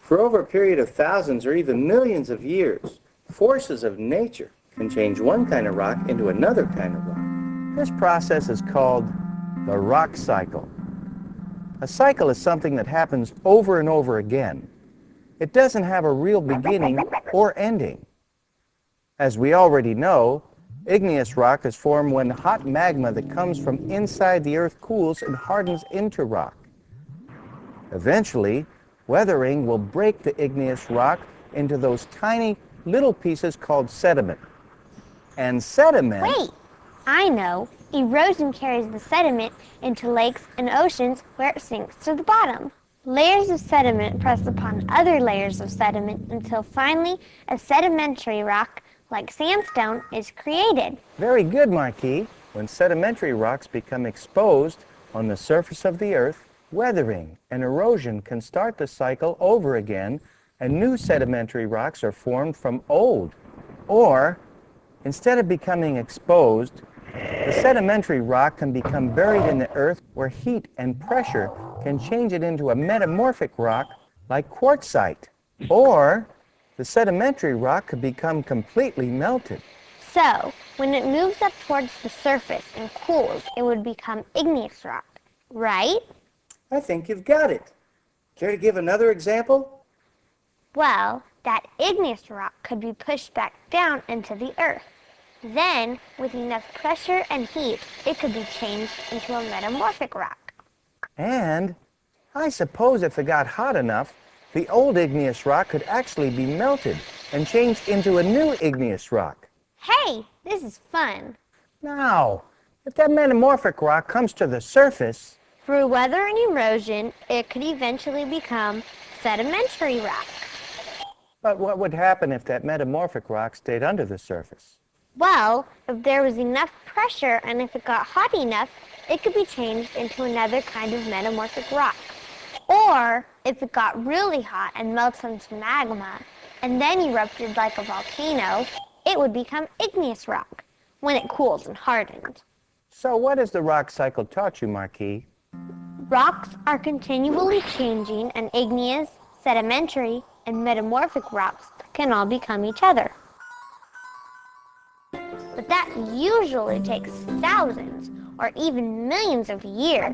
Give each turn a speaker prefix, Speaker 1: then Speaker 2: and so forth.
Speaker 1: For over a period of thousands or even millions of years, forces of nature can change one kind of rock into another kind of rock. This process is called the rock cycle. A cycle is something that happens over and over again. It doesn't have a real beginning or ending. As we already know, igneous rock is formed when hot magma that comes from inside the Earth cools and hardens into rock. Eventually, weathering will break the igneous rock into those tiny little pieces called sediment. And sediment...
Speaker 2: Wait, I know. Erosion carries the sediment into lakes and oceans where it sinks to the bottom. Layers of sediment press upon other layers of sediment until finally a sedimentary rock like sandstone is created.
Speaker 1: Very good, Marquis. When sedimentary rocks become exposed on the surface of the Earth, weathering and erosion can start the cycle over again, and new sedimentary rocks are formed from old. Or, instead of becoming exposed, the sedimentary rock can become buried in the earth where heat and pressure can change it into a metamorphic rock like quartzite. Or, the sedimentary rock could become completely melted.
Speaker 2: So, when it moves up towards the surface and cools, it would become igneous rock, right?
Speaker 1: I think you've got it. Care to give another example?
Speaker 2: Well, that igneous rock could be pushed back down into the earth. Then, with enough pressure and heat, it could be changed into a metamorphic rock.
Speaker 1: And I suppose if it got hot enough, the old igneous rock could actually be melted and changed into a new igneous rock.
Speaker 2: Hey, this is fun.
Speaker 1: Now, if that metamorphic rock comes to the surface...
Speaker 2: Through weather and erosion, it could eventually become sedimentary rock.
Speaker 1: But what would happen if that metamorphic rock stayed under the surface?
Speaker 2: Well, if there was enough pressure and if it got hot enough, it could be changed into another kind of metamorphic rock. Or, if it got really hot and melted into magma, and then erupted like a volcano, it would become igneous rock when it cooled and hardened.
Speaker 1: So what has the rock cycle taught you, Marquis?
Speaker 2: Rocks are continually changing, and igneous, sedimentary, and metamorphic rocks can all become each other. But that usually takes thousands or even millions of years.